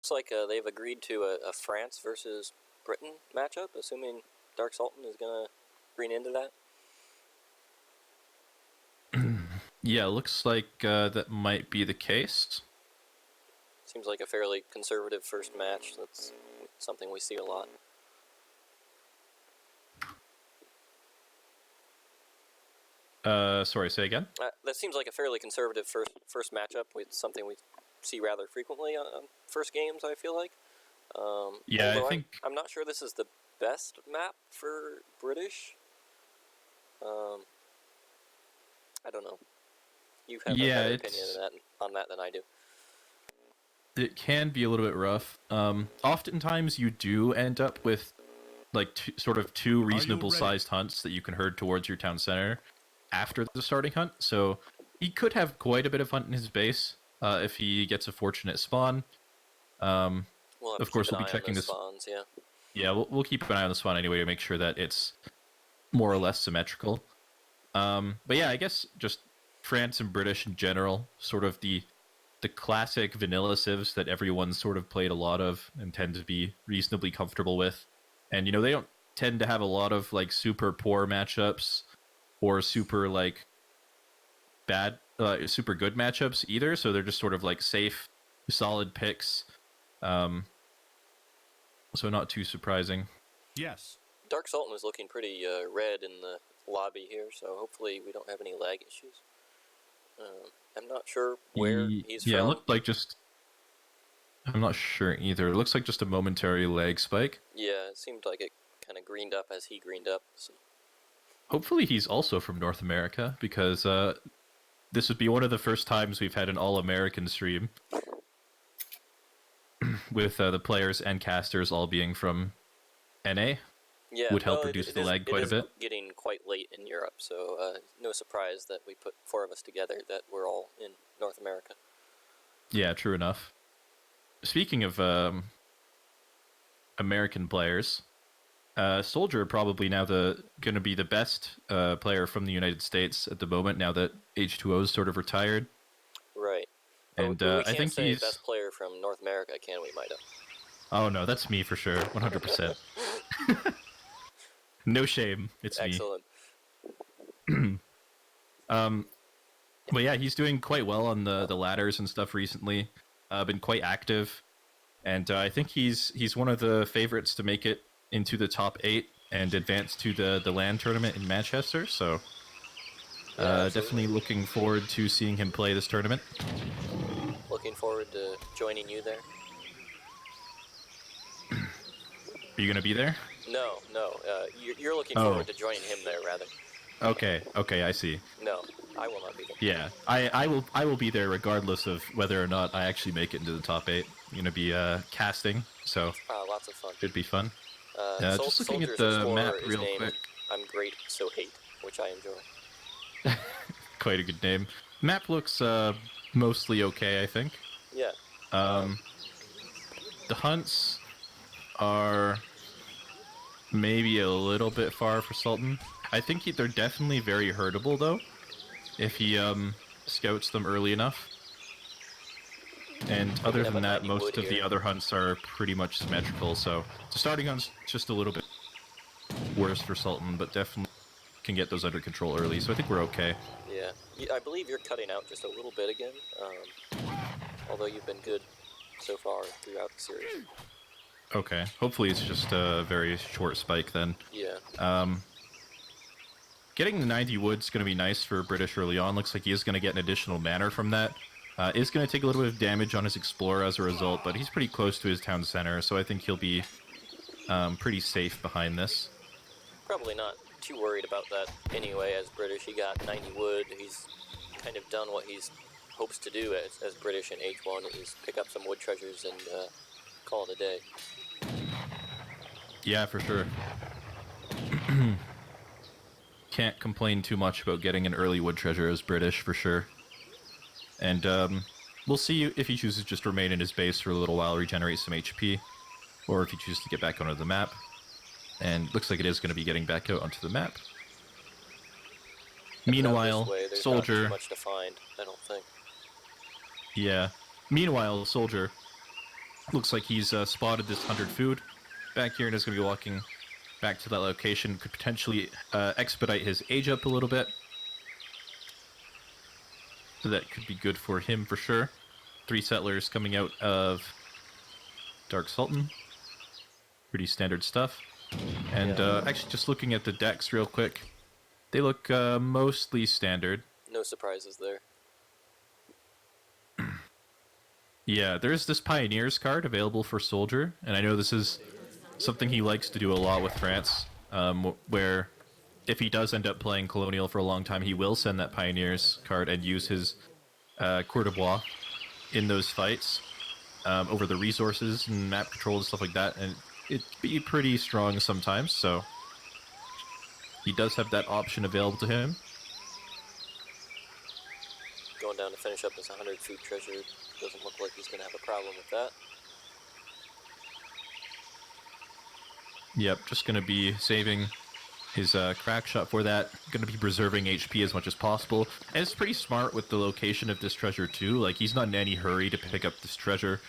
looks like they've agreed to a France versus Britain matchup, assuming Dark Sultan is going to green into that. Yeah, looks like that might be the case. Seems like a fairly conservative first match. That's something we see a lot. Sorry, say again? That seems like a fairly conservative first matchup. With something we see rather frequently on first games, I feel like. Yeah, I think... I'm not sure this is the best map for British. I don't know. You have a better opinion on that than I do. It can be a little bit rough. Oftentimes you do end up with like two reasonable sized hunts that you can herd towards your town center after the starting hunt. So he could have quite a bit of hunt in his base if he gets a fortunate spawn. Of course, we'll be checking the spawns. Yeah. Yeah, we'll keep an eye on the spawn anyway to make sure that it's more or less symmetrical. But yeah, I guess just France and British in general, sort of the classic vanilla civs that everyone's sort of played a lot of and tend to be reasonably comfortable with. And, you know, they don't tend to have a lot of, like, super poor matchups or super, like, bad, super good matchups either. So they're just sort of, like, safe, solid picks. So not too surprising. Yes. Dark Sultan is looking pretty red in the lobby here, so hopefully we don't have any lag issues. I'm not sure where he's from. Yeah, it looked like just... I'm not sure either. It looks like just a momentary lag spike. Yeah, it seemed like it kind of greened up as he greened up. So. Hopefully he's also from North America, because this would be one of the first times we've had an all-American stream with the players and casters all being from NA. Yeah, would help reduce the lag quite a bit. It is getting quite late in Europe, so no surprise that we put 4 of us together that we're all in North America. Yeah, true enough. Speaking of American players, Soldier probably now going to be the best player from the United States at the moment, now that H2O is sort of retired. Right. And we I think can't say he's best player from North America, can we, Mitoe? Oh no, that's me for sure, 100%. No shame, it's Excellent. me. But yeah, he's doing quite well on the ladders and stuff recently. Been quite active, and I think he's one of the favorites to make it into the top 8 and advance to the LAN tournament in Manchester. So definitely looking forward to seeing him play this tournament. Looking forward to joining you there. Are you gonna be there? No. You're looking forward to joining him there, rather. Okay, I see. No, I will not be there. Yeah, I will be there regardless of whether or not I actually make it into the top 8. I'm gonna be casting, so lots of fun. Should be fun. Just looking at the map real quick. I'm great, so hate, which I enjoy. Quite a good name. Map looks mostly okay, I think. Yeah. The hunts are maybe a little bit far for Sultan. I think they're definitely very herdable, though, if he scouts them early enough. And other than that, most of the other hunts are pretty much symmetrical, so the starting hunt's just a little bit worse for Sultan, but definitely can get those under control early, so I think we're okay. Yeah. I believe you're cutting out just a little bit again, although you've been good so far throughout the series. Okay. Hopefully it's just a very short spike then. Yeah. Getting the 90 wood's going to be nice for British early on. Looks like he is going to get an additional manner from that. Is going to take a little bit of damage on his Explorer as a result, but he's pretty close to his town center, so I think he'll be pretty safe behind this. Probably not too worried about that anyway. As British, he got 90 wood. He's kind of done what he's hopes to do as British in H1, is pick up some wood treasures and call it a day. Yeah, for sure. Can't complain too much about getting an early wood treasure as British, for sure. And we'll see if he chooses just to remain in his base for a little while, regenerate some HP, or if he chooses to get back onto the map. And looks like it is going to be getting back out onto the map. Meanwhile, Soldier... Not too much to find, I don't think. Yeah. Meanwhile, Soldier looks like he's spotted this 100 food back here and is going to be walking back to that location. Could potentially expedite his age up a little bit. So that could be good for him for sure. 3 settlers coming out of Dark Sultan. Pretty standard stuff. And actually just looking at the decks real quick, they look mostly standard. No surprises there. Yeah, there's this Pioneers card available for Soldier, and I know this is something he likes to do a lot with France, where if he does end up playing Colonial for a long time, he will send that Pioneers card and use his Coeur de Bois in those fights over the resources and map control and stuff like that, and it'd be pretty strong sometimes, so he does have that option available to him. Going down to finish up this 100 food treasure. Doesn't look like he's going to have a problem with that. Yep, just going to be saving his crack shot for that. Going to be preserving HP as much as possible. And it's pretty smart with the location of this treasure too. Like, he's not in any hurry to pick up this treasure.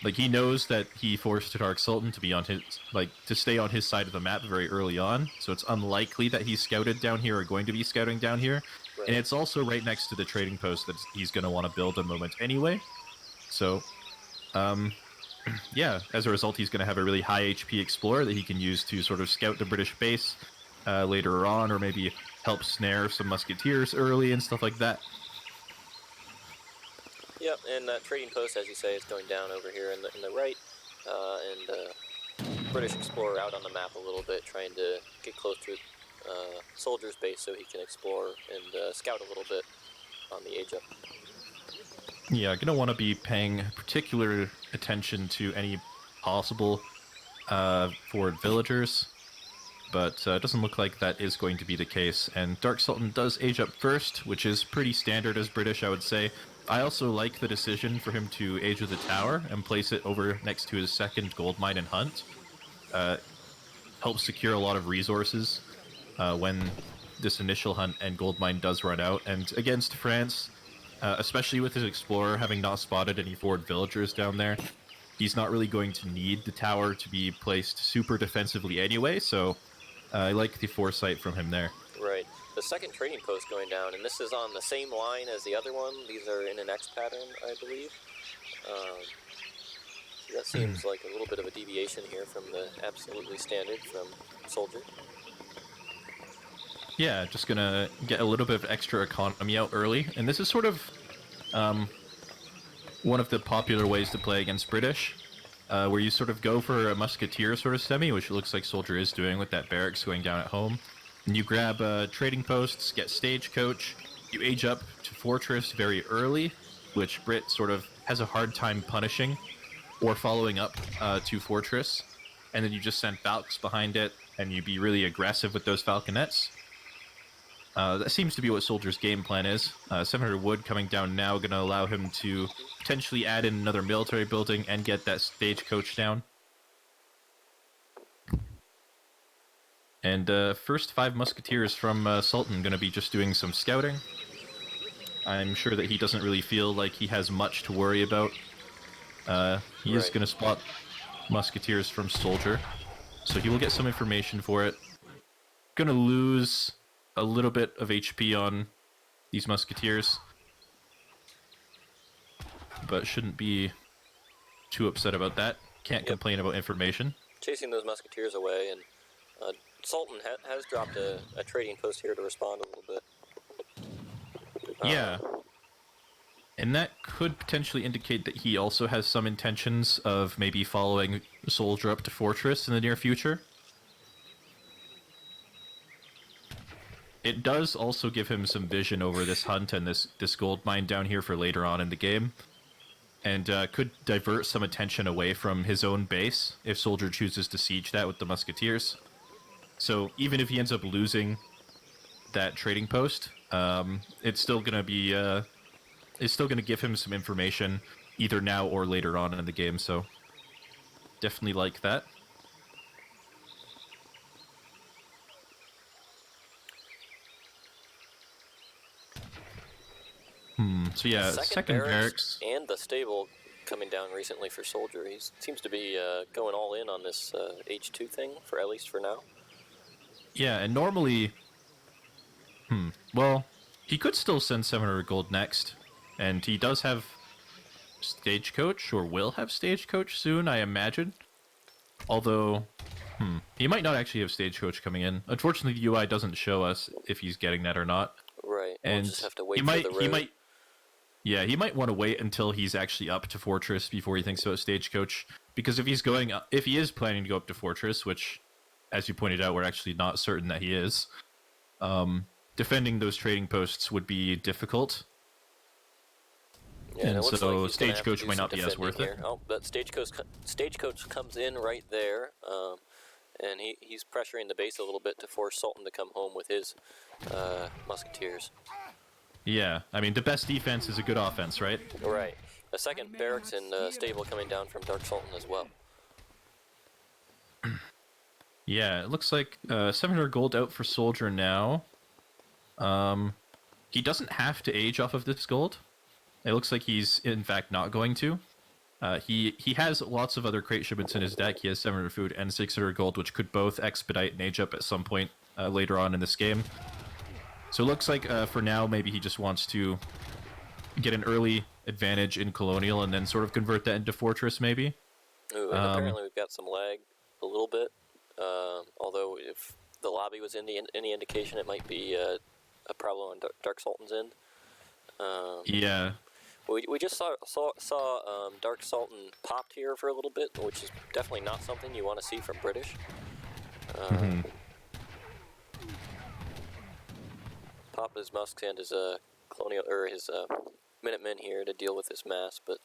Like, he knows that he forced Dark Sultan to be on his, like, to stay on his side of the map very early on. So it's unlikely that he's scouted down here or going to be scouting down here. Right. And it's also right next to the trading post that he's going to want to build a moment anyway. So, yeah, as a result, he's going to have a really high HP explorer that he can use to sort of scout the British base later on, or maybe help snare some musketeers early and stuff like that. Yep, and that trading post, as you say, is going down over here in the right, and British explorer out on the map a little bit, trying to get close to Soldier's base so he can explore and scout a little bit on the age up. Yeah, gonna want to be paying particular attention to any possible forward villagers, but it doesn't look like that is going to be the case. And Dark Sultan does age up first, which is pretty standard as British, I would say. I also like the decision for him to age of the tower and place it over next to his second gold mine and hunt. Helps secure a lot of resources when this initial hunt and gold mine does run out. And against France, especially with his explorer having not spotted any forward villagers down there, he's not really going to need the tower to be placed super defensively anyway, so I like the foresight from him there. Right. The second trading post going down, and this is on the same line as the other one. These are in an X pattern, I believe. That seems like a little bit of a deviation here from the absolutely standard from Soldier. Yeah, just gonna get a little bit of extra economy out early, and this is sort of one of the popular ways to play against British, where you sort of go for a musketeer sort of semi, which it looks like Soldier is doing with that barracks going down at home. And you grab trading posts, get stagecoach, you age up to fortress very early, which Brit sort of has a hard time punishing or following up to fortress, and then you just send falcons behind it, and you be really aggressive with those falconets. That seems to be what Soldier's game plan is. 700 wood coming down now, going to allow him to potentially add in another military building and get that stagecoach down. And first 5 musketeers from Sultan going to be just doing some scouting. I'm sure that he doesn't really feel like he has much to worry about. He is going to spot musketeers from Soldier, so he will get some information for it. Going to lose a little bit of HP on these musketeers, but shouldn't be too upset about that. Can't complain about information. Chasing those musketeers away, and Sultan has dropped a trading post here to respond a little bit. Yeah. And that could potentially indicate that he also has some intentions of maybe following Soldier up to Fortress in the near future. It does also give him some vision over this hunt and this gold mine down here for later on in the game. And could divert some attention away from his own base if Soldier chooses to siege that with the musketeers. So even if he ends up losing that trading post, it's still going to be... it's still going to give him some information either now or later on in the game, so definitely like that. So yeah, second barracks and the stable coming down recently for Soldier. He seems to be going all in on this H2 thing, for at least for now. Yeah, and normally... well, he could still send 700 gold next, and he does have Stagecoach, or will have Stagecoach soon, I imagine. Although, he might not actually have Stagecoach coming in. Unfortunately, the UI doesn't show us if he's getting that or not. Right, and we'll just have to wait for the road. He might want to wait until he's actually up to Fortress before he thinks about Stagecoach. Because if he is planning to go up to Fortress, which, as you pointed out, we're actually not certain that he is, defending those trading posts would be difficult. Yeah, and so like Stagecoach might not be as worth it. Oh, but Stagecoach comes in right there, and he's pressuring the base a little bit to force Sultan to come home with his musketeers. Yeah, I mean, the best defense is a good offense, right? Right. A second barracks and stable coming down from Dark Sultan as well. Yeah, it looks like 700 gold out for Soldier now. He doesn't have to age off of this gold. It looks like he's, in fact, not going to. He has lots of other crate shipments in his deck. He has 700 food and 600 gold, which could both expedite and age up at some point later on in this game. So it looks like, for now, maybe he just wants to get an early advantage in Colonial and then sort of convert that into Fortress, maybe. Ooh, and apparently we've got some lag a little bit. Although if the lobby was any indication, it might be a problem on Dark Sultan's end. Yeah. We just saw Dark Sultan popped here for a little bit, which is definitely not something you want to see from British. Pop his musks and his colonial or his Minutemen here to deal with this mass, but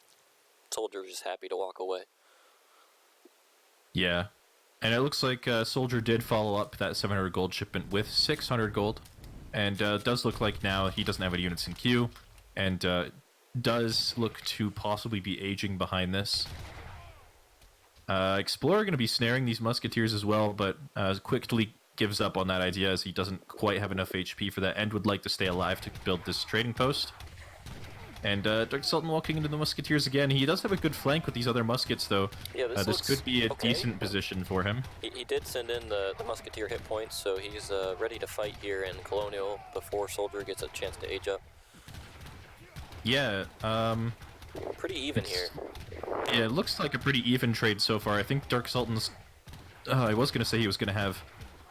Soldier was just happy to walk away. Yeah, and it looks like Soldier did follow up that 700 gold shipment with 600 gold, and does look like now he doesn't have any units in queue, and does look to possibly be aging behind this. Explorer going to be snaring these musketeers as well, but quickly gives up on that idea as he doesn't quite have enough HP for that and would like to stay alive to build this trading post. And Dark Sultan walking into the musketeers again. He does have a good flank with these other muskets, though. Yeah, this could be a decent position for him. He did send in the musketeer hit points, so he's ready to fight here in Colonial before Soldier gets a chance to age up. Yeah, pretty even here. Yeah, it looks like a pretty even trade so far. I think Dark Sultan's... I was going to say he was going to have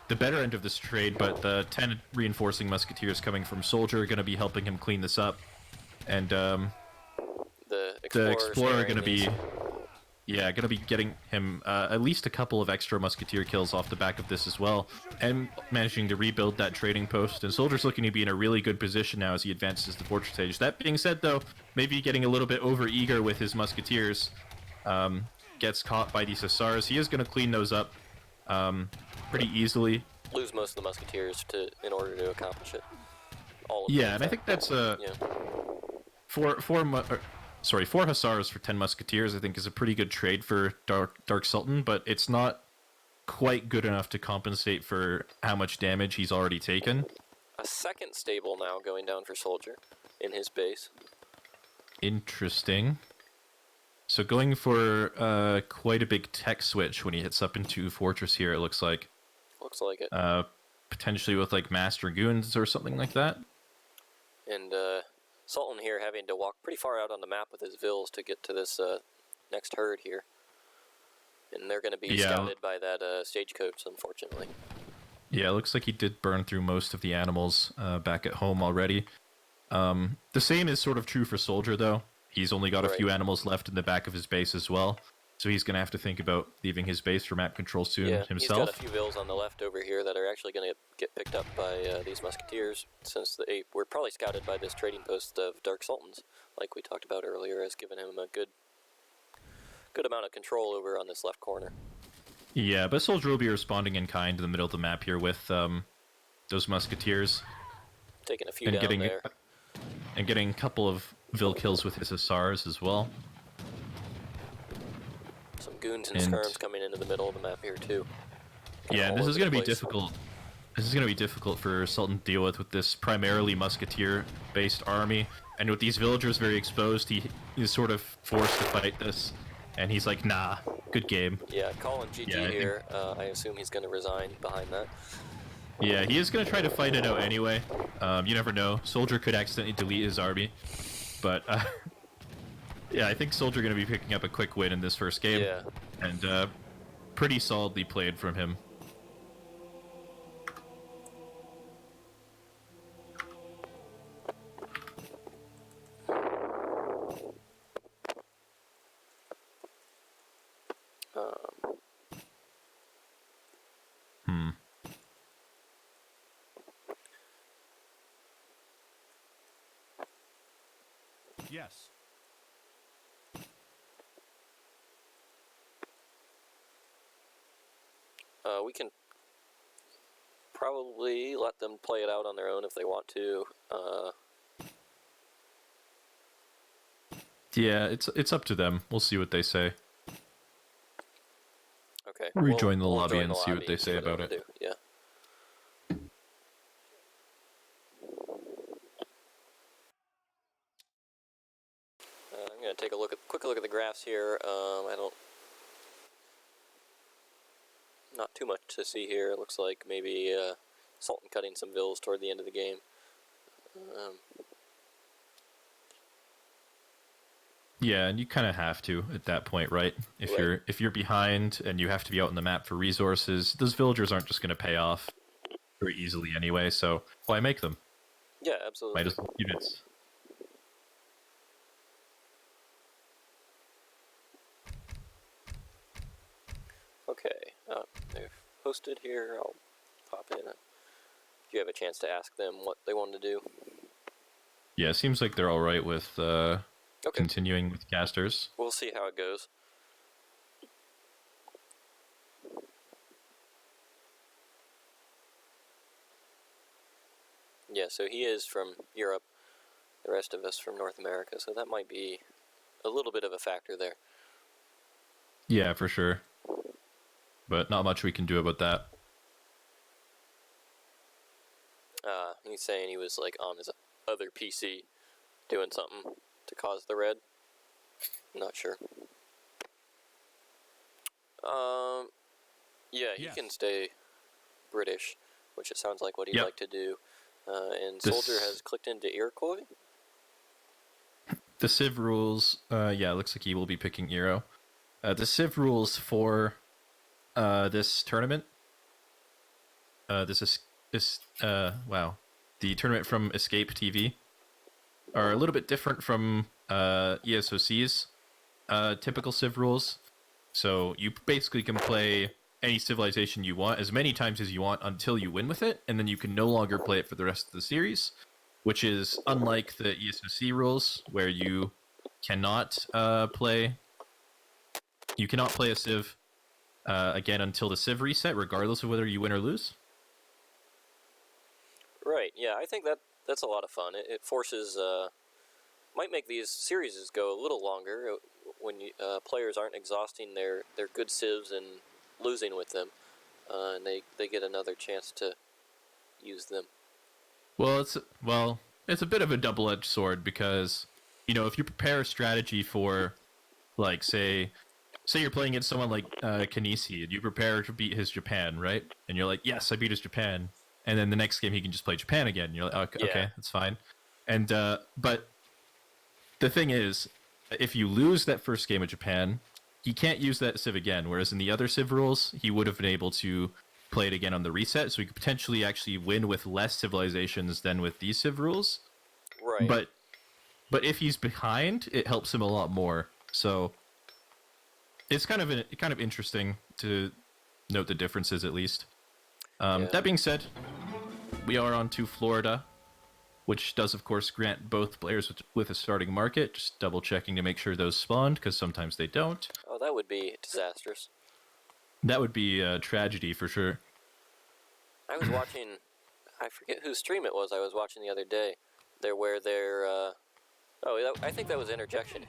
the better end of this trade, but the 10 reinforcing musketeers coming from Soldier are going to be helping him clean this up. And the Explorer going to be... Yeah, going to be getting him at least a couple of extra musketeer kills off the back of this as well, and managing to rebuild that trading post. And Soldier's looking to be in a really good position now as he advances the Fortress Age. That being said, though, maybe getting a little bit over-eager with his musketeers, gets caught by these Hussars. He is going to clean those up pretty easily. Lose most of the musketeers in order to accomplish it. All of and I think that's four Hussars for 10 Musketeers, I think, is a pretty good trade for Dark Sultan, but it's not quite good enough to compensate for how much damage he's already taken. A second stable now going down for Soldier in his base. Interesting. So going for quite a big tech switch when he hits up into Fortress here, it looks like. Looks like it. Potentially with like Mass Dragoons or something like that. And Sultan here having to walk pretty far out on the map with his Vils to get to this next herd here. And they're going to be scouted by that stagecoach, unfortunately. Yeah, it looks like he did burn through most of the animals back at home already. The same is sort of true for Soldier, though. He's only got a few animals left in the back of his base as well. So he's going to have to think about leaving his base for map control soon himself. He's got a few Vils on the left over here that are actually going to get picked up by these musketeers, since they were probably scouted by this trading post of Dark Sultans, like we talked about earlier, has given him a good amount of control over on this left corner. Yeah, but Soldier will be responding in kind in the middle of the map here with those musketeers. Taking a few down there. And getting a couple of Vil kills with his Hussars as well. Some goons and skirms coming into the middle of the map here too. Yeah, this is going to be difficult. This is going to be difficult for Sultan to deal with this primarily musketeer-based army, and with these villagers very exposed, he's sort of forced to fight this, and he's like, nah, good game. Yeah, calling GG Yeah, here. I assume he's going to resign behind that. Yeah, he is going to try to fight it out anyway. You never know. Soldier could accidentally delete his army, but yeah, I think Soldier going to be picking up a quick win in this first game, Yeah. and pretty solidly played from him. Yes. We can probably let them play it out on their own if they want to. Yeah, it's up to them. We'll see what they say. Okay. Rejoin the lobby join and the see what lobby they and say what about wanna it. do. Yeah. I'm gonna take a quick look at the graphs here. I don't, not too much to see here. It looks like maybe Sultan cutting some vills toward the end of the game. Yeah, and you kind of have to at that point, right? If you're behind and you have to be out on the map for resources, those villagers aren't just going to pay off very easily anyway. So why make them? Yeah, absolutely. Might as well units. Okay, they've posted here. I'll pop in. Do you have a chance to ask them what they want to do? Yeah, it seems like they're all right with continuing with casters. We'll see how it goes. Yeah, so he is from Europe, the rest of us from North America, so that might be a little bit of a factor there. Yeah, for sure. But not much we can do about that. He's saying he was like on his other PC doing something to cause the red. Not sure. Yeah, he can stay British, which it sounds like what he'd like to do. And Soldier has clicked into Iroquois. The Civ rules, yeah, it looks like he will be picking Euro. The Civ rules for this tournament, the tournament from Escape TV, are a little bit different from ESOC's typical Civ rules. So you basically can play any civilization you want as many times as you want until you win with it, and then you can no longer play it for the rest of the series, which is unlike the ESOC rules, where you cannot play a Civ again until the Civ reset, regardless of whether you win or lose. Right, yeah, I think that's a lot of fun. It forces, might make these series go a little longer when players aren't exhausting their good civs and losing with them, and they get another chance to use them. Well, it's a bit of a double-edged sword because, you know, if you prepare a strategy for, like, say you're playing against someone like Kanisi, and you prepare to beat his Japan, right? And you're like, yes, I beat his Japan. And then the next game he can just play Japan again. And you're like, okay, that's fine. And but the thing is, if you lose that first game of Japan, he can't use that Civ again. Whereas in the other Civ rules, he would have been able to play it again on the reset. So he could potentially actually win with less civilizations than with these Civ rules. Right. But if he's behind, it helps him a lot more. So it's kind of interesting to note the differences, at least. That being said, we are on to Florida, which does, of course, grant both players with a starting market. Just double checking to make sure those spawned, because sometimes they don't. Oh, that would be disastrous. That would be a tragedy for sure. I was watching, I forget whose stream it was I was watching the other day. I think that was Interjection.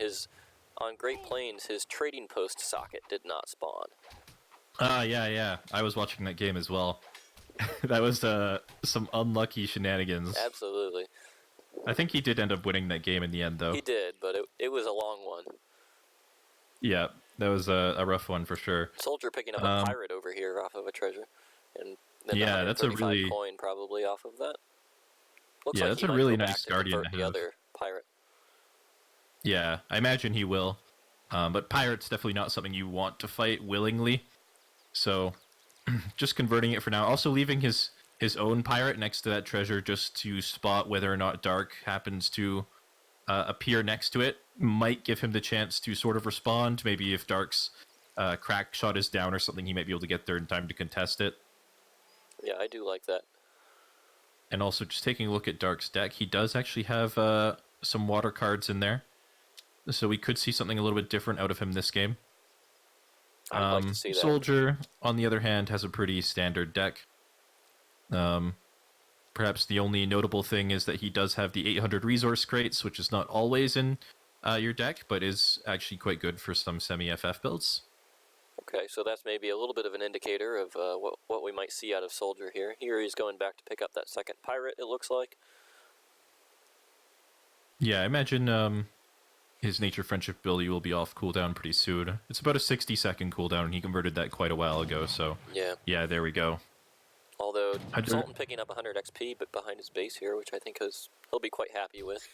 On Great Plains, his trading post socket did not spawn. Yeah. I was watching that game as well. That was some unlucky shenanigans. Absolutely. I think he did end up winning that game in the end, though. He did, but it was a long one. Yeah, that was a rough one for sure. Soldier picking up a pirate over here off of a treasure, and then yeah, that's a really coin probably off of that. Looks yeah, like that's he a might really go nice back to guardian convert to the have. other pirate. Yeah, I imagine he will. But pirate's definitely not something you want to fight willingly. So, just converting it for now. Also leaving his own pirate next to that treasure just to spot whether or not Dark happens to appear next to it might give him the chance to sort of respond. Maybe if Dark's crack shot is down or something, he might be able to get there in time to contest it. Yeah, I do like that. And also, just taking a look at Dark's deck, he does actually have some water cards in there. So we could see something a little bit different out of him this game. I'd like to see that. Soldier, on the other hand, has a pretty standard deck. Perhaps the only notable thing is that he does have the 800 resource crates, which is not always in your deck, but is actually quite good for some semi-FF builds. Okay, so that's maybe a little bit of an indicator of what we might see out of Soldier here. Here he's going back to pick up that second pirate, it looks like. Yeah, I imagine his Nature Friendship ability will be off cooldown pretty soon. It's about a 60-second cooldown, and he converted that quite a while ago, so... Yeah, there we go. Although, Sultan picking up 100 XP but behind his base here, which I think he'll be quite happy with.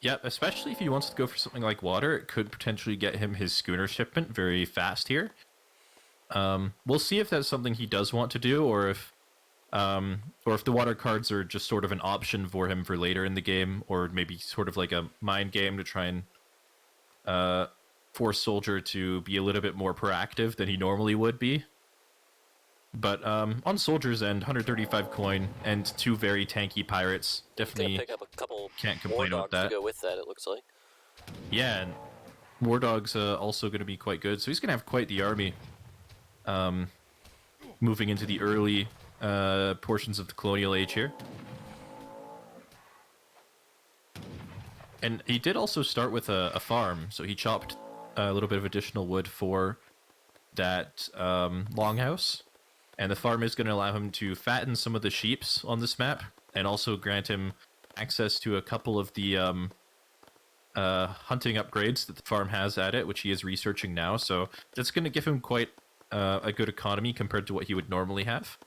Yeah, especially if he wants to go for something like water, it could potentially get him his schooner shipment very fast here. We'll see if that's something he does want to do, or if the water cards are just sort of an option for him for later in the game, or maybe sort of like a mind game to try and force Soldier to be a little bit more proactive than he normally would be. But on Soldier's end, 135 coin and 2 very tanky pirates. Definitely pick up a couple can't complain about that. To go with that, it looks like. Yeah, and War Dog's also going to be quite good, so he's going to have quite the army. Moving into the early portions of the colonial age here. And he did also start with a farm, so he chopped a little bit of additional wood for that longhouse. And the farm is going to allow him to fatten some of the sheeps on this map, and also grant him access to a couple of the hunting upgrades that the farm has at it, which he is researching now. So that's going to give him quite a good economy compared to what he would normally have.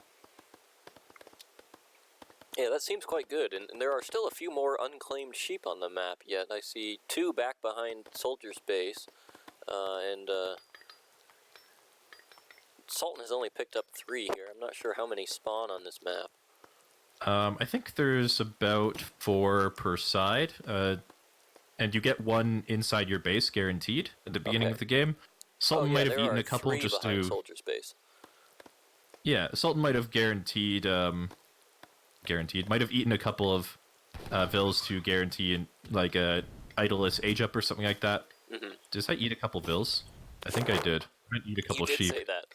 Yeah, that seems quite good, and there are still a few more unclaimed sheep on the map yet. I see 2 back behind Soldier's base, and Sultan has only picked up 3 here. I'm not sure how many spawn on this map. I think there's about 4 per side, and you get 1 inside your base guaranteed at the beginning of the game. Sultan might have eaten a couple just to... Soldier's base. Yeah, Sultan might have guaranteed, might have eaten a couple of vills to guarantee like a idleless age up or something like that. Mm-hmm. Did I eat a couple vills? I think I did. I might eat a couple you did sheep. Say that.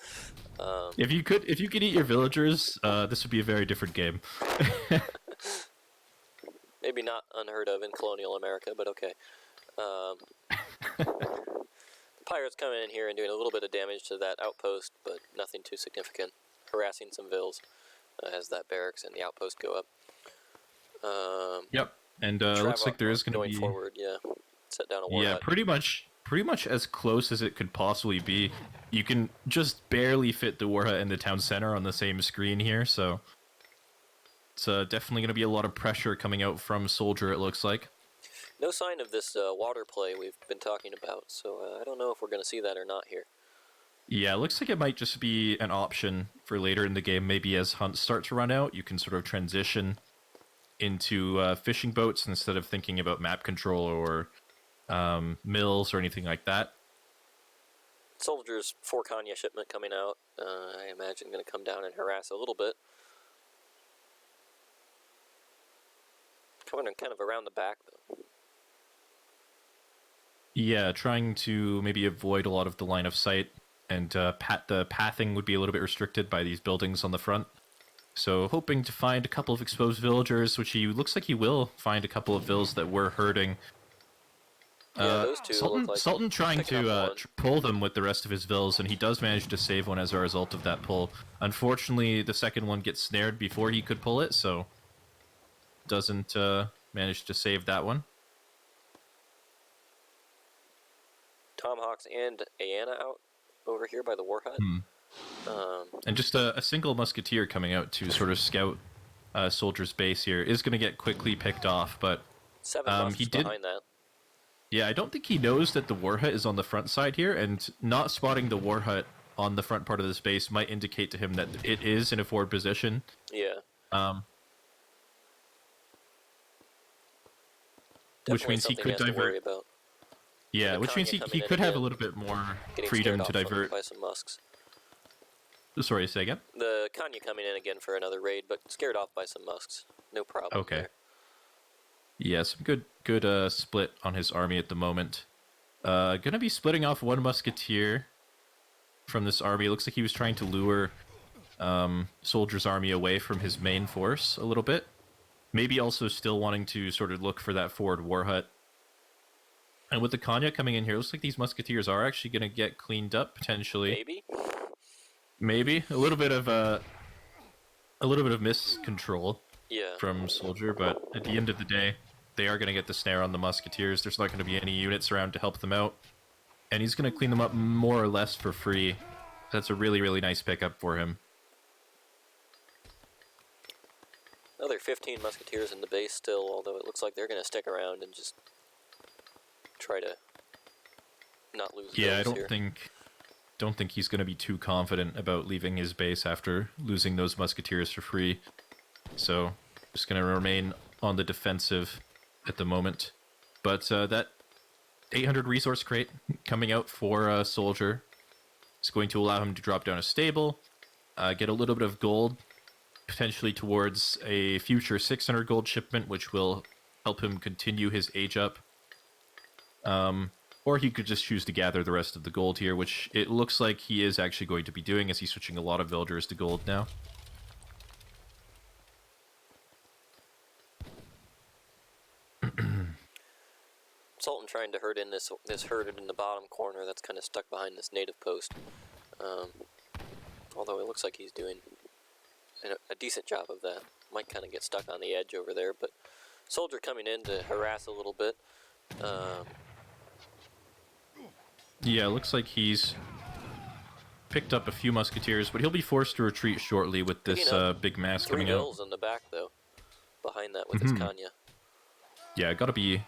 If you could eat your villagers, this would be a very different game. Maybe not unheard of in colonial America, but okay. The pirates coming in here and doing a little bit of damage to that outpost, but nothing too significant. Harassing some vills as that barracks and the outpost go up. Yep, and looks like there is going to be... Going forward, yeah. Set down a war hut. pretty much as close as it could possibly be. You can just barely fit the war hut in the town center on the same screen here, so it's definitely going to be a lot of pressure coming out from Soldier, it looks like. No sign of this water play we've been talking about, so I don't know if we're going to see that or not here. Yeah, it looks like it might just be an option for later in the game. Maybe as hunts start to run out, you can sort of transition into fishing boats instead of thinking about map control or mills or anything like that. Soldier's 4 Kanya shipment coming out. I imagine going to come down and harass a little bit. Coming in kind of around the back, though. Yeah, trying to maybe avoid a lot of the line of sight, and the pathing would be a little bit restricted by these buildings on the front. So hoping to find a couple of exposed villagers, which he looks like he will find a couple of vills that were herding Yeah, those two look like Sultan trying picking to up one. pull them with the rest of his vills, and he does manage to save one as a result of that pull. Unfortunately, the second one gets snared before he could pull it, so doesn't manage to save that one. Tomahawks and Ayana out over here by the war hut. And just a single musketeer coming out to sort of scout Soldier's base here is going to get quickly picked off, but 7 musks behind that. Yeah, I don't think he knows that the war hut is on the front side here, and not spotting the war hut on the front part of this base might indicate to him that it is in a forward position. Yeah. Which means he could divert. Yeah, which means he could have a little bit more freedom to divert. By some musks. Sorry, say again? The Kanya coming in again for another raid, but scared off by some musks. No problem. Okay. There. Yeah, some good split on his army at the moment. Gonna be splitting off one musketeer from this army. Looks like he was trying to lure Soldier's army away from his main force a little bit. Maybe also still wanting to sort of look for that forward war hut. And with the Kanya coming in here, looks like these musketeers are actually gonna get cleaned up potentially. Maybe a little bit of miscontrol. Yeah. From Soldier, but at the end of the day, they are going to get the snare on the musketeers. There's not going to be any units around to help them out, and he's going to clean them up more or less for free. That's a really, really nice pickup for him. Another 15 musketeers in the base still, although it looks like they're going to stick around and just try to not lose. Yeah, I don't think he's going to be too confident about leaving his base after losing those musketeers for free. So, just going to remain on the defensive at the moment. But that 800 resource crate coming out for Soldier is going to allow him to drop down a stable, get a little bit of gold, potentially towards a future 600 gold shipment, which will help him continue his age up. Or he could just choose to gather the rest of the gold here, which it looks like he is actually going to be doing as he's switching a lot of villagers to gold now. Sultan trying to herd in this herd in the bottom corner that's kind of stuck behind this native post. Although it looks like he's doing a decent job of that. Might kind of get stuck on the edge over there, but Soldier coming in to harass a little bit. Yeah, it looks like he's picked up a few musketeers, but he'll be forced to retreat shortly with this big mass coming out. 3 in the back, though, behind that with his Kanya. Yeah, gotta be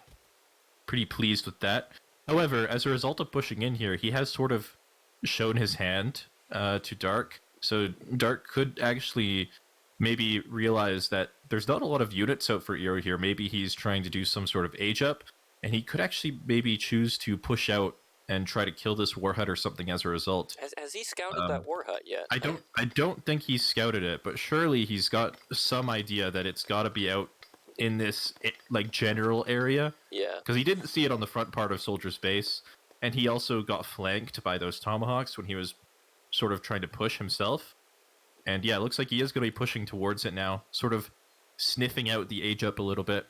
pretty pleased with that. However, as a result of pushing in here, he has sort of shown his hand to Dark. So Dark could actually maybe realize that there's not a lot of units out for Eero here. Maybe he's trying to do some sort of age up, and he could actually maybe choose to push out and try to kill this war hut or something as a result. Has he scouted that war hut yet? I don't think he's scouted it, but surely he's got some idea that it's got to be out in this like general area. Yeah. Because he didn't see it on the front part of Soldier's base, and he also got flanked by those tomahawks when he was sort of trying to push himself. And yeah, it looks like he is going to be pushing towards it now, sort of sniffing out the age up a little bit.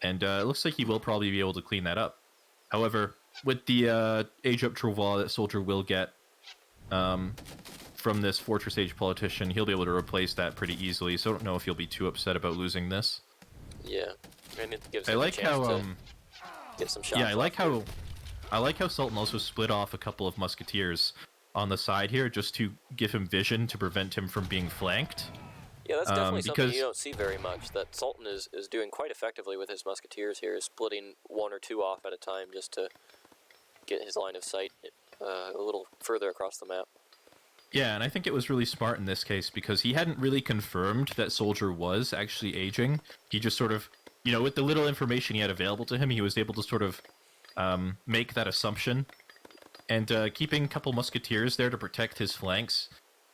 And it looks like he will probably be able to clean that up. However, with the age up Trouval that Soldier will get from this Fortress Age politician, he'll be able to replace that pretty easily. So I don't know if he'll be too upset about losing this. Yeah, and it gives I him like a chance how to get some shots. yeah, I like how Sultan also split off a couple of musketeers on the side here just to give him vision to prevent him from being flanked. Yeah, that's definitely something you don't see very much. That Sultan is doing quite effectively with his musketeers here, splitting 1 or 2 off at a time just to get his line of sight a little further across the map. Yeah, and I think it was really smart in this case because he hadn't really confirmed that Soldier was actually aging. He just sort of, with the little information he had available to him, he was able to sort of make that assumption. And keeping a couple musketeers there to protect his flanks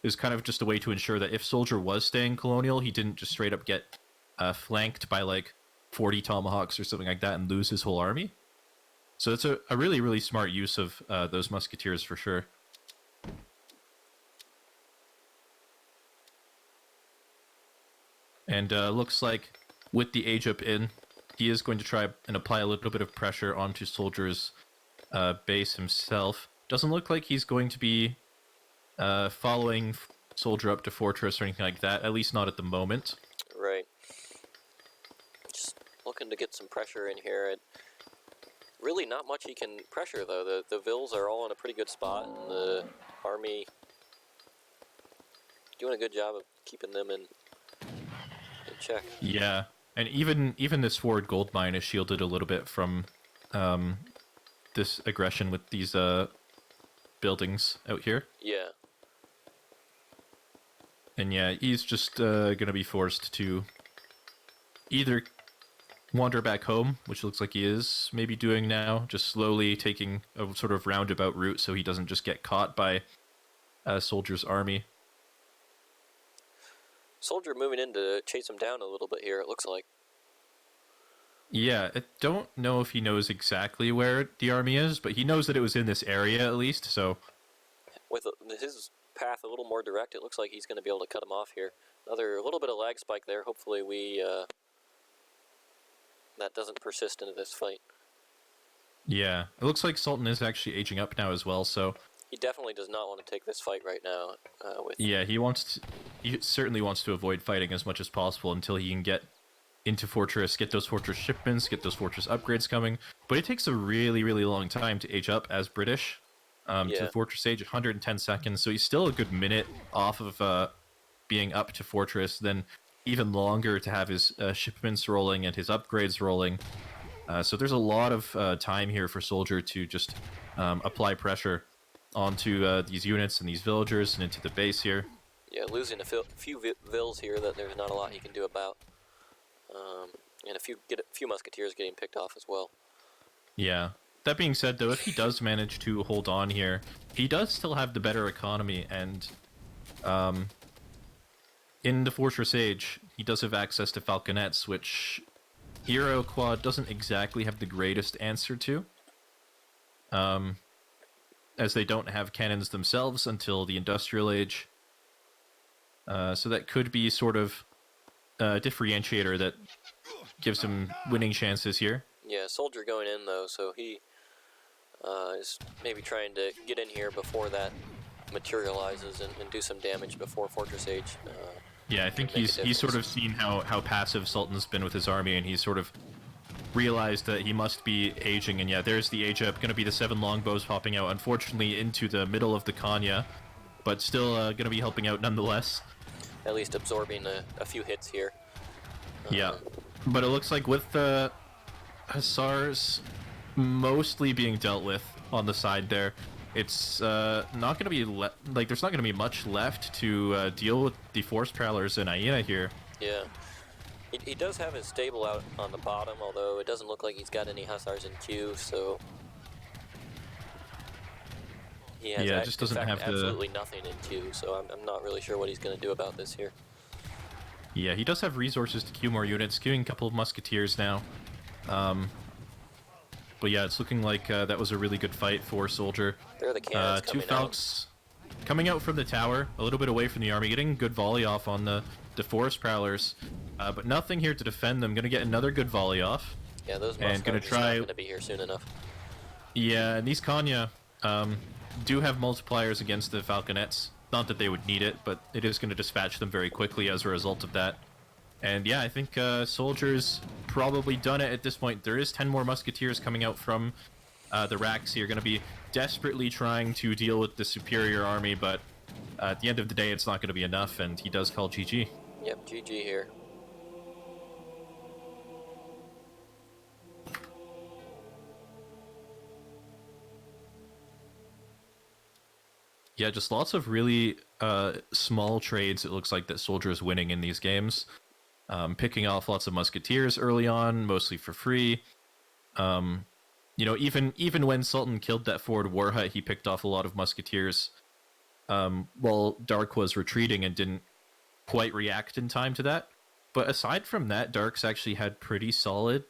is kind of just a way to ensure that if Soldier was staying colonial, he didn't just straight up get flanked by like 40 tomahawks or something like that and lose his whole army. So it's a really, really smart use of those musketeers for sure. And looks like with the age up in, he is going to try and apply a little bit of pressure onto Soldier's base himself. Doesn't look like he's going to be following Soldier up to Fortress or anything like that, at least not at the moment. Right. Just looking to get some pressure in here. Really not much he can pressure, though. The Vils are all in a pretty good spot, and the army doing a good job of keeping them in check. Yeah, and even this forward gold mine is shielded a little bit from this aggression with these buildings out here. Yeah. And yeah, he's just gonna be forced to either wander back home, which looks like he is maybe doing now, just slowly taking a sort of roundabout route so he doesn't just get caught by Soldier's army. Soldier moving in to chase him down a little bit here, it looks like. Yeah, I don't know if he knows exactly where the army is, but he knows that it was in this area at least, so... With his path a little more direct, it looks like he's going to be able to cut him off here. A little bit of lag spike there. Hopefully that doesn't persist into this fight. Yeah, it looks like Sultan is actually aging up now as well, so... He definitely does not want to take this fight right now. Yeah, he certainly wants to avoid fighting as much as possible until he can get into Fortress, get those Fortress shipments, get those Fortress upgrades coming. But it takes a really, really long time to age up as British to the Fortress age, 110 seconds. So he's still a good minute off of being up to Fortress, then even longer to have his shipments rolling and his upgrades rolling. So there's a lot of time here for Soldier to just apply pressure onto these units and these villagers and into the base here. Yeah, losing a few Vils here that there's not a lot he can do about. And a few musketeers getting picked off as well. Yeah. That being said, though, if he does manage to hold on here, he does still have the better economy, and in the Fortress Age, he does have access to falconets, which Iroquois doesn't exactly have the greatest answer to, as they don't have cannons themselves until the Industrial Age. So that could be sort of a differentiator that gives him winning chances here. Yeah, Soldier going in, though, so he is maybe trying to get in here before that materializes and do some damage before Fortress Age. Yeah, I think he's sort of seen how passive Sultan's been with his army, and he's sort of realized that he must be aging. And yeah, there's the age up, going to be the 7 longbows popping out, unfortunately into the middle of the Kanya, but still going to be helping out nonetheless. At least absorbing a few hits here. Yeah, but it looks like with the Hussars mostly being dealt with on the side there, it's not going to be there's not going to be much left to deal with the Force Prowlers and Hyena here. Yeah, he does have his stable out on the bottom, although it doesn't look like he's got any Hussars in queue, so he has it just doesn't have absolutely nothing in queue, so I'm not really sure what he's going to do about this here. Yeah, he does have resources to queue more units, queuing a couple of musketeers now. But yeah, it's looking like that was a really good fight for Soldier. There are the cannons two Falcons coming out from the tower, a little bit away from the army, getting good volley off on the Forest Prowlers. But nothing here to defend them. Going to get another good volley off. Yeah, those and going to try. Going to be here soon enough. Yeah, and these Kanya do have multipliers against the Falconets. Not that they would need it, but it is going to dispatch them very quickly as a result of that. And yeah, I think Soldier's probably done it at this point. There is 10 more musketeers coming out from the racks here, going to be desperately trying to deal with the superior army, but at the end of the day, it's not going to be enough, and he does call GG. Yep, GG here. Yeah, just lots of really small trades, it looks like, that Soldier is winning in these games. Picking off lots of musketeers early on, mostly for free. You know, even when Sultan killed that forward war hut, he picked off a lot of musketeers while Dark was retreating and didn't quite react in time to that. But aside from that, Dark's actually had pretty solid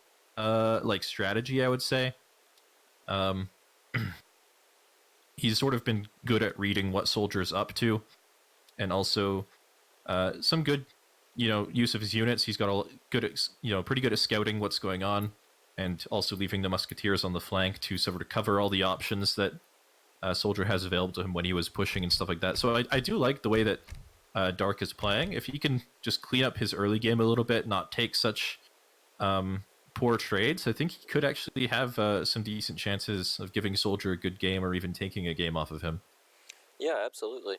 strategy, I would say. He's sort of been good at reading what Soldier's up to, and also some good use of his units. He's got pretty good at scouting what's going on, and also leaving the musketeers on the flank to sort of cover all the options that Soldier has available to him when he was pushing and stuff like that. So I do like the way that Dark is playing. If he can just clean up his early game a little bit, not take such poor trades, I think he could actually have some decent chances of giving Soldier a good game or even taking a game off of him. Yeah, absolutely.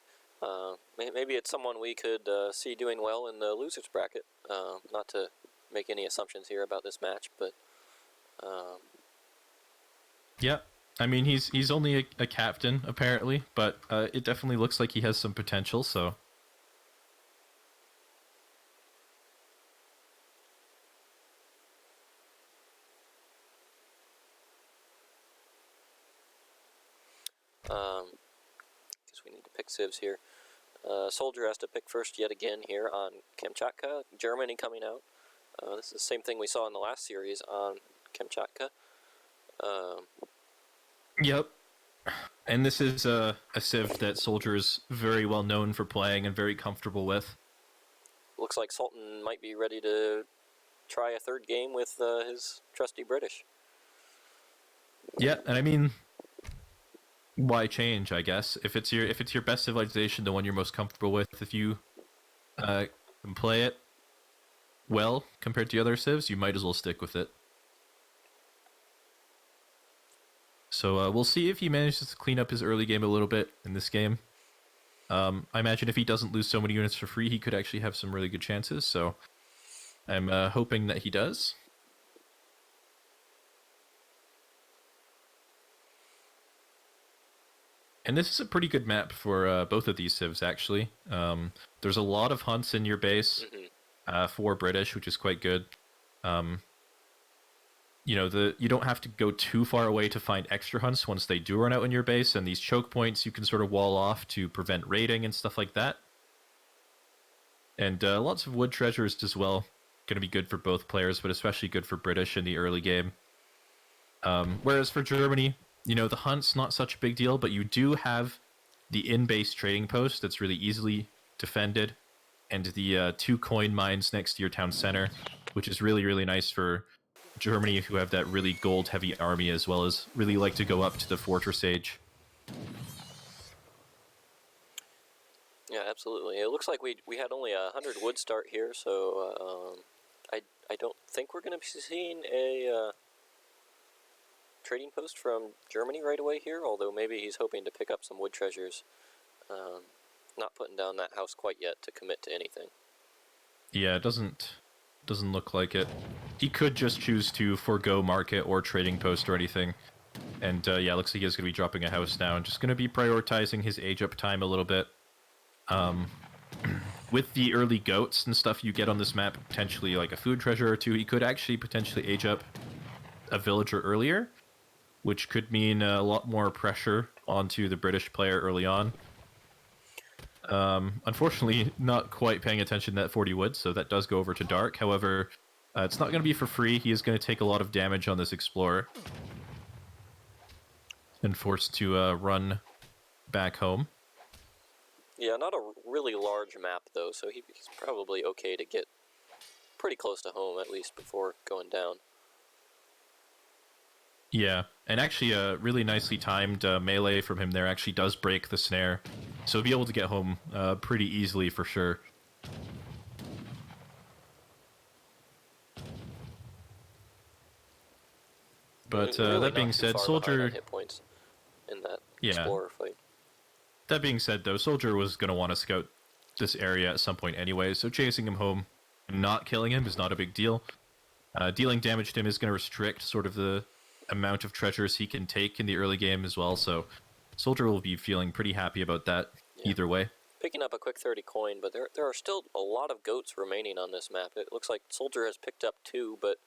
Maybe it's someone we could see doing well in the losers bracket. Not to make any assumptions here about this match, but yeah, I mean he's only a captain apparently, but it definitely looks like he has some potential. So guess we need to pick civs here. Soldier has to pick first yet again here on Kamchatka, Germany coming out. This is the same thing we saw in the last series on Kamchatka. Yep. And this is a civ that Soldier is very well known for playing and very comfortable with. Looks like Sultan might be ready to try a third game with his trusty British. Yeah, and I mean, why change? I guess if it's your best civilization, the one you're most comfortable with, if you can play it well compared to other civs, you might as well stick with it. So we'll see if he manages to clean up his early game a little bit in this game. I imagine if he doesn't lose so many units for free, he could actually have some really good chances. So I'm hoping that he does. And this is a pretty good map for both of these civs, actually. There's a lot of hunts in your base for British, which is quite good. You don't have to go too far away to find extra hunts once they do run out in your base, and these choke points you can sort of wall off to prevent raiding and stuff like that. And lots of wood treasures as well. Going to be good for both players, but especially good for British in the early game. Whereas for Germany, the hunt's not such a big deal, but you do have the in-base trading post that's really easily defended, and the 2 coin mines next to your town center, which is really, really nice for Germany, who have that really gold-heavy army, as well as really like to go up to the fortress age. Yeah, absolutely. It looks like we had only 100 wood start here, so I don't think we're going to be seeing a trading post from Germany right away here, although maybe he's hoping to pick up some wood treasures. Not putting down that house quite yet to commit to anything. Yeah, it doesn't look like it. He could just choose to forego market or trading post or anything. And yeah, looks like he's going to be dropping a house now and just going to be prioritizing his age up time a little bit. With the early goats and stuff you get on this map, potentially like a food treasure or two, he could actually potentially age up a villager earlier, which could mean a lot more pressure onto the British player early on. Unfortunately, not quite paying attention to that 40 wood, so that does go over to Dark. However, it's not going to be for free. He is going to take a lot of damage on this Explorer and forced to run back home. Yeah, not a really large map, though, so he's probably okay to get pretty close to home, at least, before going down. Yeah, and actually a really nicely timed melee from him there actually does break the snare, so he'll be able to get home pretty easily for sure. But really that being said, Soldier... hit points in that Yeah. Explorer fight. That being said, though, Soldier was going to want to scout this area at some point anyway, so chasing him home and not killing him is not a big deal. Dealing damage to him is going to restrict sort of the amount of treasures he can take in the early game as well, so Soldier will be feeling pretty happy about that either way. Picking up a quick 30 coin, but there are still a lot of goats remaining on this map. It looks like Soldier has picked up 2, but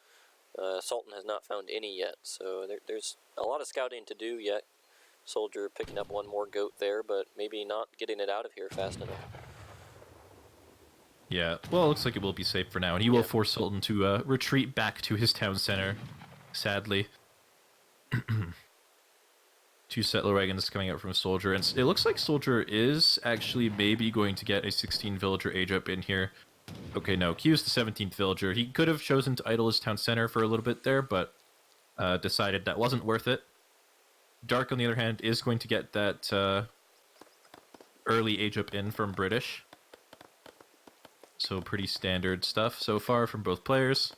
Sultan has not found any yet, so there's a lot of scouting to do yet. Soldier picking up 1 more goat there, but maybe not getting it out of here fast enough. Yeah, well, it looks like it will be safe for now, and he will force Sultan to retreat back to his town center, sadly. 2 settler wagons coming out from Soldier, and it looks like Soldier is actually maybe going to get a 16 villager age up in here. Okay, no, Q's the 17th villager. He could have chosen to idle his town center for a little bit there, but decided that wasn't worth it. Dark, on the other hand, is going to get that early age up in from British. So pretty standard stuff so far from both players.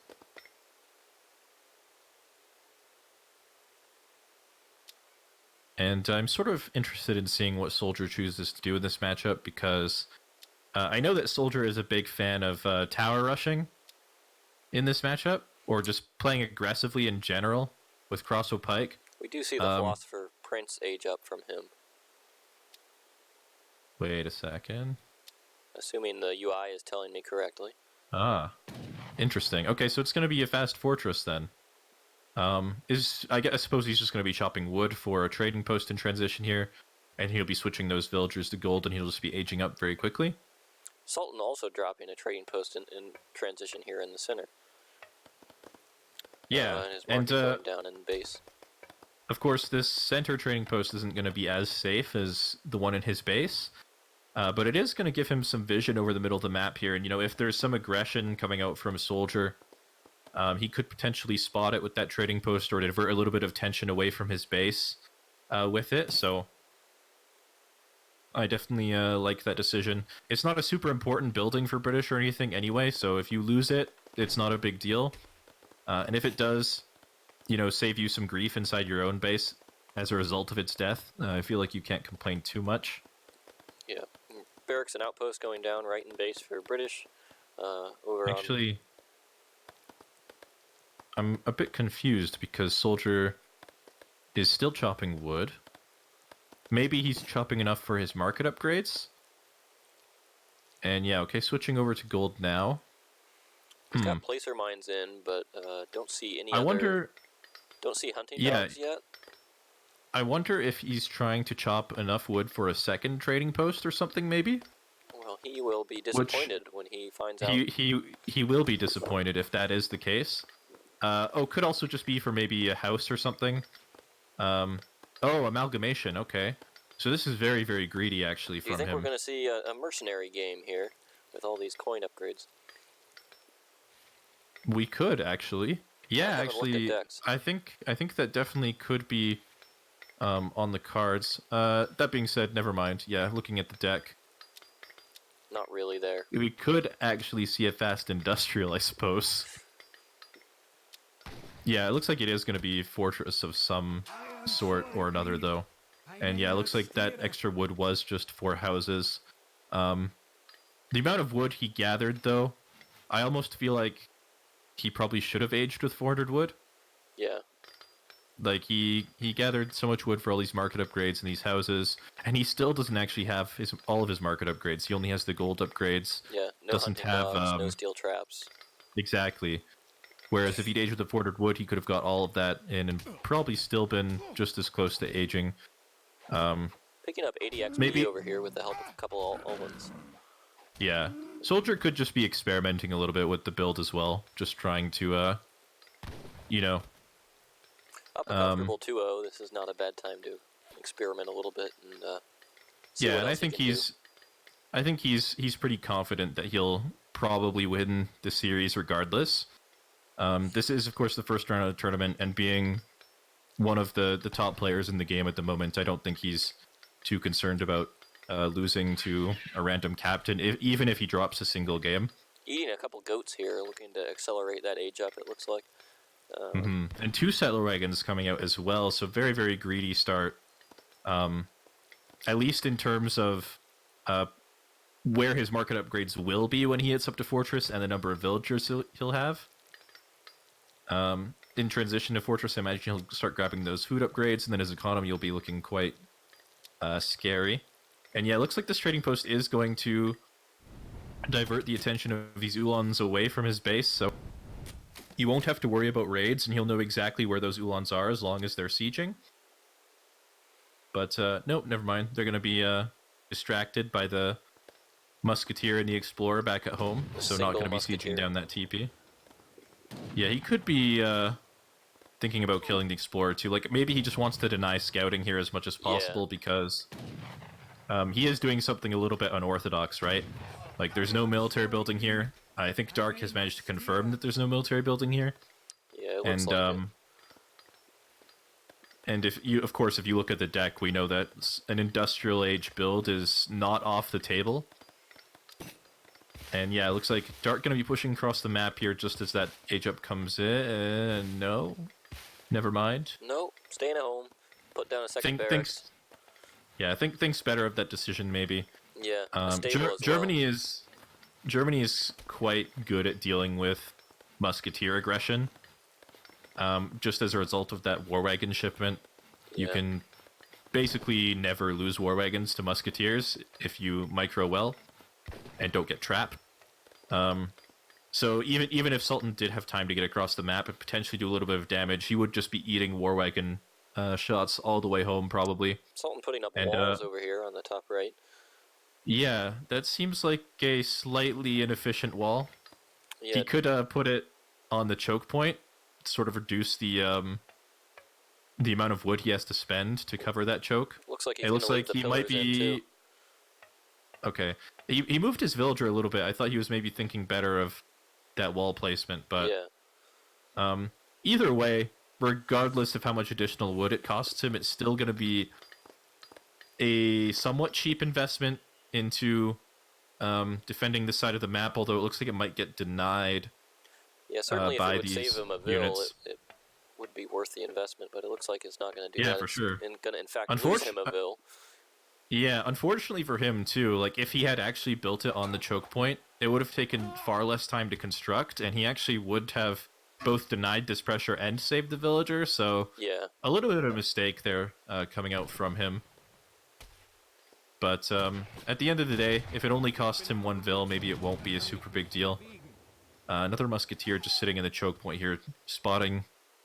And I'm sort of interested in seeing what Soldier chooses to do in this matchup, because I know that Soldier is a big fan of tower rushing in this matchup, or just playing aggressively in general with Crossbow Pike. We do see the Philosopher Prince age up from him. Wait a second. Assuming the UI is telling me correctly. Ah, interesting. Okay, so it's going to be a fast fortress then. I suppose he's just going to be chopping wood for a trading post in transition here, and he'll be switching those villagers to gold, and he'll just be aging up very quickly. Sultan also dropping a trading post in transition here in the center. Yeah, and his market going down in base. Of course, this center trading post isn't going to be as safe as the one in his base, but it is going to give him some vision over the middle of the map here, and if there's some aggression coming out from a soldier, he could potentially spot it with that trading post, or divert a little bit of tension away from his base with it, so I definitely like that decision. It's not a super important building for British or anything anyway, so if you lose it, it's not a big deal. And if it does, save you some grief inside your own base as a result of its death, I feel like you can't complain too much. Yeah. Barracks and outpost going down right in base for British. Actually, I'm a bit confused because Soldier is still chopping wood. Maybe he's chopping enough for his market upgrades. And yeah, okay, switching over to gold now. He's got placer mines in, but don't see any don't see hunting dogs yet. I wonder if he's trying to chop enough wood for a second trading post or something, maybe? Well, he will be disappointed when he finds out. He will be disappointed if that is the case. Could also just be for maybe a house or something. Amalgamation, okay. So this is very, very greedy, actually, from him. Do you think we're going to see a mercenary game here with all these coin upgrades? We could, actually. Yeah, actually, I think that definitely could be on the cards. That being said, never mind. Yeah, looking at the deck. Not really there. We could actually see a fast industrial, I suppose. Yeah, it looks like it is going to be fortress of some sort or another, though. And yeah, it looks like that extra wood was just 4 houses. The amount of wood he gathered, though, I almost feel like he probably should have aged with 400 wood. Yeah. Like, he gathered so much wood for all these market upgrades in these houses, and he still doesn't actually have all of his market upgrades. He only has the gold upgrades. Yeah, no doesn't have dogs, no steel traps. Exactly. Whereas if he'd aged with the 400 wood, he could have got all of that in and probably still been just as close to aging. Picking up 80 XP maybe over here with the help of a couple Almonds. Yeah. Soldier could just be experimenting a little bit with the build as well. Just trying to, Up a comfortable 2-0, this is not a bad time to experiment a little bit and see what and else I think he's pretty confident that he'll probably win the series regardless. This is, of course, the first round of the tournament, and being one of the top players in the game at the moment, I don't think he's too concerned about losing to a random captain, even if he drops a single game. Eating a couple goats here, looking to accelerate that age up, it looks like. And 2 settler wagons coming out as well, so very, very greedy start. At least in terms of where his market upgrades will be when he hits up to Fortress and the number of villagers he'll have. In transition to Fortress, I imagine he'll start grabbing those food upgrades, and then his economy will be looking quite scary. And yeah, it looks like this trading post is going to divert the attention of these Ulans away from his base, so you won't have to worry about raids, and he'll know exactly where those Ulans are as long as they're sieging. But, nope, never mind. They're going to be distracted by the Musketeer and the Explorer back at home, so not going to be sieging down that TP. Yeah, he could be thinking about killing the Explorer too. Like, maybe he just wants to deny scouting here as much as possible because he is doing something a little bit unorthodox, right? Like, there's no military building here. I think Dark has managed to confirm that there's no military building here. Yeah, it looks And like it. and if you, of course, if you look at the deck, we know that an industrial age build is not off the table. And yeah, it looks like Dark going to be pushing across the map here just as that age up comes in. No, never mind. No, staying at home. Put down a second barracks. I think thinks better of that decision maybe. Yeah, stable as Germany is quite good at dealing with musketeer aggression. Just as a result of that war wagon shipment, you can basically never lose war wagons to musketeers if you micro well and don't get trapped. So even if Sultan did have time to get across the map and potentially do a little bit of damage, he would just be eating war wagon shots all the way home probably. Sultan putting up walls over here on the top right. Yeah, that seems like a slightly inefficient wall. Yeah. He could put it on the choke point, to sort of reduce the amount of wood he has to spend to cover that choke. Looks like he might be. Okay, he moved his villager a little bit. I thought he was maybe thinking better of that wall placement, but either way, regardless of how much additional wood it costs him, it's still going to be a somewhat cheap investment into defending this side of the map, although it looks like it might get denied. Yeah, certainly if it would these save him a vill, it would be worth the investment, but it looks like it's not going to do that. Yeah, for sure. It's going to, in fact, lose him a vill. Yeah, unfortunately for him, too, like, if he had actually built it on the choke point, it would have taken far less time to construct, and he actually would have both denied this pressure and saved the villager, so yeah, a little bit of a mistake there coming out from him. But at the end of the day, if it only costs him one vill, maybe it won't be a super big deal. Another musketeer just sitting in the choke point here, spotting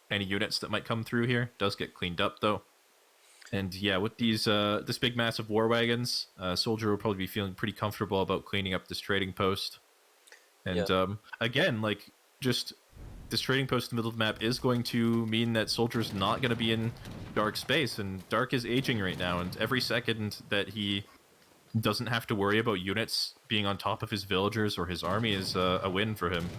any units that might come through here. Does get cleaned up, though. And yeah, with these this big massive war wagons, Soldier will probably be feeling pretty comfortable about cleaning up this trading post. And again, like, just this trading post in the middle of the map is going to mean that Soldier's not going to be in Dark space, and Dark is aging right now, and every second that he doesn't have to worry about units being on top of his villagers or his army is a win for him.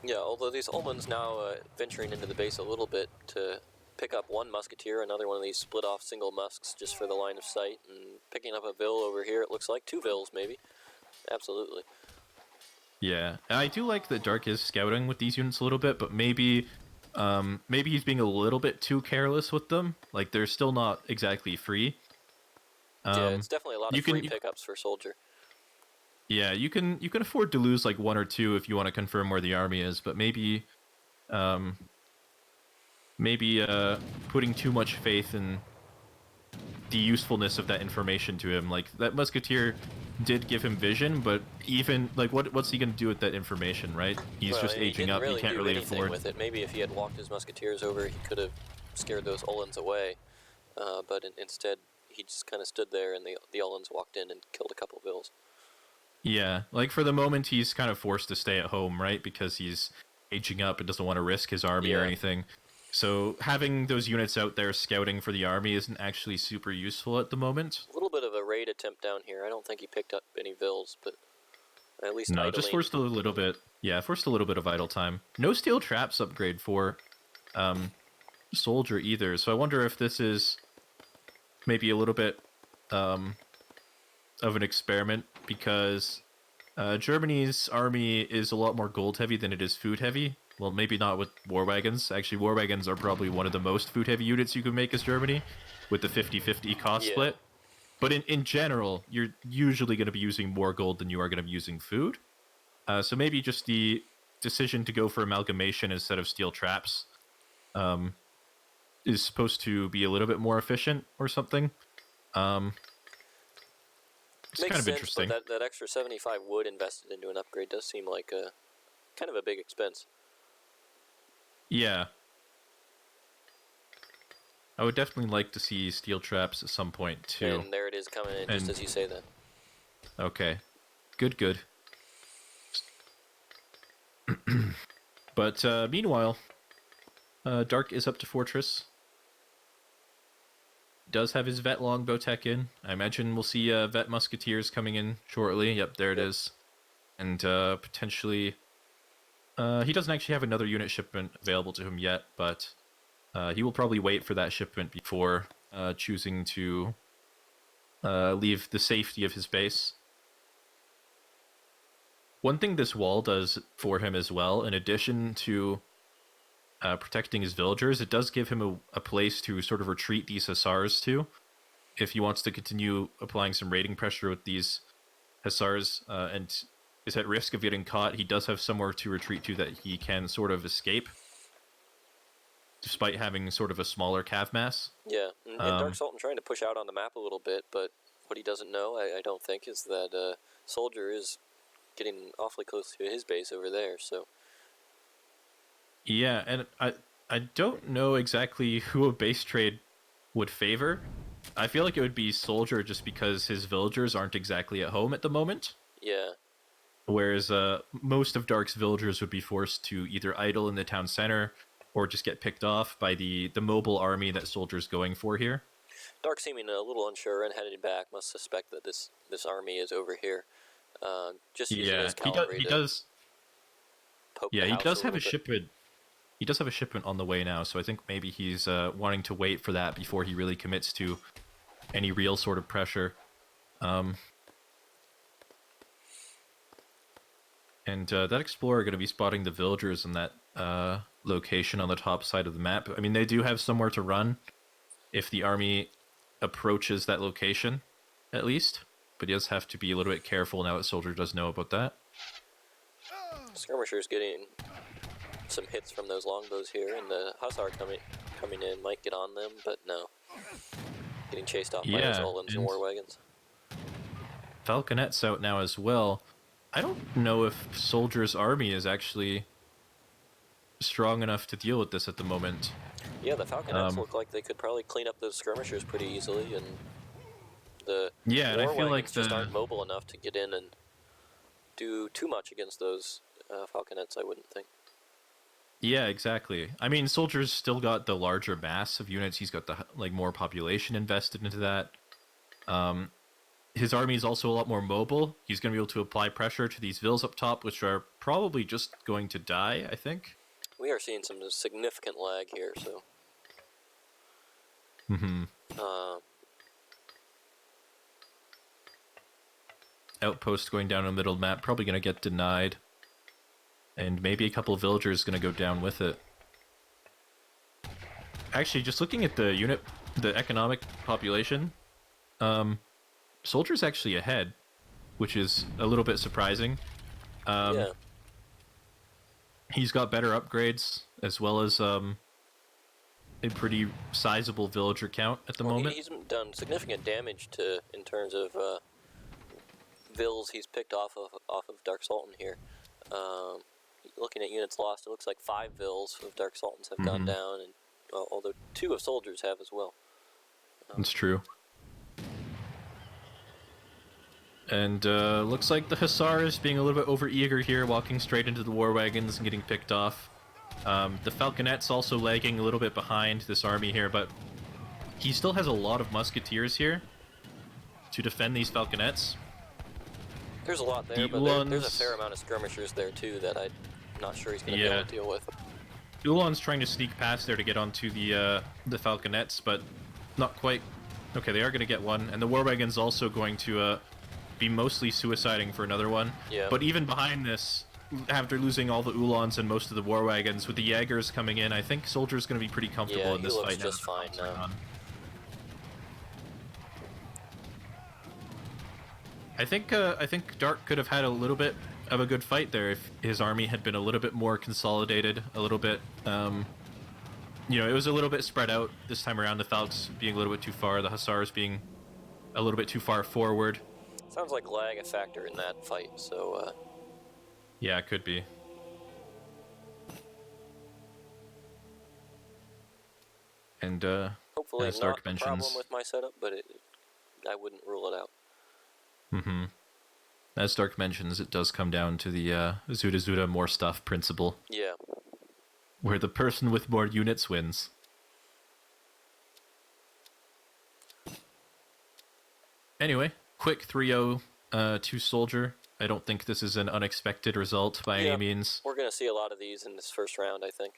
Yeah, although these Ullmans now venturing into the base a little bit to pick up one musketeer, another one of these split off single musks just for the line of sight, and picking up a vill over here, it looks like 2 vills maybe. Absolutely. Yeah, and I do like that Dark is scouting with these units a little bit, but maybe he's being a little bit too careless with them. Like, they're still not exactly free. Yeah, it's definitely a lot of free pickups for Soldier. Yeah, you can afford to lose like 1 or 2 if you want to confirm where the army is, but maybe putting too much faith in the usefulness of that information to him. Like, that musketeer did give him vision, but even like what's he gonna do with that information, right? He's just aging up. He can't really afford with it. Maybe if he had walked his musketeers over, he could have scared those Ullans away. But instead, he just kind of stood there, and the Ullans walked in and killed a couple of vills. Yeah, like for the moment, he's kind of forced to stay at home, right? Because he's aging up and doesn't want to risk his army or anything. So having those units out there scouting for the army isn't actually super useful at the moment. A little bit of a raid attempt down here. I don't think he picked up any vills, but at least no, just forced a little bit. Yeah, forced a little bit of idle time. No steel traps upgrade for Soldier either. So I wonder if this is maybe a little bit of an experiment, because Germany's army is a lot more gold heavy than it is food heavy. Well, maybe not with war wagons. Actually, war wagons are probably one of the most food heavy units you can make as Germany, with the 50-50 cost split. But in general, you're usually going to be using more gold than you are going to be using food. So maybe just the decision to go for amalgamation instead of steel traps is supposed to be a little bit more efficient or something. It's Makes kind of sense, interesting. But that extra 75 wood invested into an upgrade does seem like a kind of a big expense. Yeah. I would definitely like to see steel traps at some point, too. And there it is coming in just as you say that. Okay. Good. But meanwhile, Dark is up to Fortress. Does have his Vet longbow tech in. I imagine we'll see Vet Musketeers coming in shortly. Yep, there it is. and potentially he doesn't actually have another unit shipment available to him yet, but he will probably wait for that shipment before choosing to leave the safety of his base. One thing this wall does for him as well, in addition to protecting his villagers, it does give him a place to sort of retreat these hussars to, if he wants to continue applying some raiding pressure with these hussars, and is at risk of getting caught. He does have somewhere to retreat to that he can sort of escape, despite having sort of a smaller cav mass. Yeah, and Dark Sultan trying to push out on the map a little bit, but what he doesn't know, I don't think, is that Soldier is getting awfully close to his base over there, so... Yeah, and I don't know exactly who a base trade would favor. I feel like it would be Soldier just because his villagers aren't exactly at home at the moment. Yeah. Whereas most of Dark's villagers would be forced to either idle in the town center or just get picked off by the mobile army that Soldier's going for here. Dark seeming a little unsure and headed back, must suspect that this army is over here. Just using his cavalry he does. Poke Yeah, the he house does a have a little bit. shipment. He does have a shipment on the way now, so I think maybe he's wanting to wait for that before he really commits to any real sort of pressure. And that explorer going to be spotting the villagers in that location on the top side of the map. I mean, they do have somewhere to run if the army approaches that location, at least. But he does have to be a little bit careful now that Soldier does know about that. Skirmishers getting some hits from those longbows here, and the Hussar coming in might get on them, but no. Getting chased off by those Olins and war wagons. Falconet's out now as well. I don't know if Soldier's army is actually strong enough to deal with this at the moment. Yeah, the Falconets look like they could probably clean up those skirmishers pretty easily, and the and I feel like just aren't mobile enough to get in and do too much against those Falconets, I wouldn't think. Yeah, exactly. I mean, Soldier's still got the larger mass of units. He's got the more population invested into that. His army is also a lot more mobile. He's going to be able to apply pressure to these vills up top, which are probably just going to die, I think. We are seeing some significant lag here, so... Outpost going down in the middle map, probably going to get denied. And maybe a couple of villagers going to go down with it. Actually, just looking at the unit, the economic population, Soldier's actually ahead, which is a little bit surprising. Yeah. He's got better upgrades, as well as a pretty sizable villager count at the moment. He's done significant damage in terms of vills he's picked off of Dark Sultan here. Looking at units lost, it looks like 5 vills of Dark Sultans have gone down, and although 2 of Soldiers have as well. That's true. And looks like the Hussars being a little bit overeager here, walking straight into the war wagons and getting picked off. The Falconet's also lagging a little bit behind this army here, but he still has a lot of musketeers here to defend these Falconets. There's a lot there, but there's a fair amount of skirmishers there too that I'm not sure he's going to be able to deal with. Ulan's trying to sneak past there to get onto the Falconets, but not quite. Okay, they are going to get one, and the war wagon's also going to be mostly suiciding for another one. Yeah. But even behind this, after losing all the Ulans and most of the war wagons, with the Jaegers coming in, I think Soldier's going to be pretty comfortable in this fight. Yeah, he looks just fine now. I think Dark could have had a little bit of a good fight there if his army had been a little bit more consolidated, a little bit, it was a little bit spread out this time around, the Falcons being a little bit too far, the Hussars being a little bit too far forward. Sounds like lag a factor in that fight, so... Yeah, it could be. And, hopefully as not Dark a mentions... problem with my setup, but I wouldn't rule it out. As Dark mentions, it does come down to the Zuda Zuda more stuff principle. Yeah. Where the person with more units wins. Anyway, quick 3-0 to Soldier. I don't think this is an unexpected result by any means. We're going to see a lot of these in this first round, I think.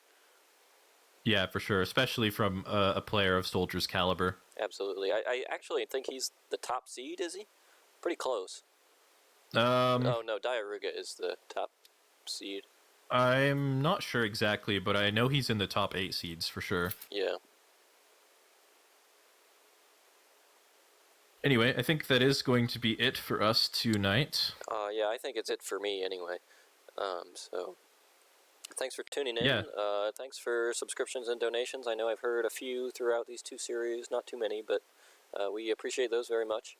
Yeah, for sure, especially from a player of Soldier's caliber. Absolutely. I actually think he's the top seed, is he? Pretty close. Um, Oh, no, Diaruga is the top seed. I'm not sure exactly, but I know he's in the top 8 seeds for sure. Yeah. Anyway, I think that is going to be it for us tonight. Yeah, I think it's it for me anyway. So, thanks for tuning in. Yeah. Thanks for subscriptions and donations. I know I've heard a few throughout these 2 series, not too many, but we appreciate those very much.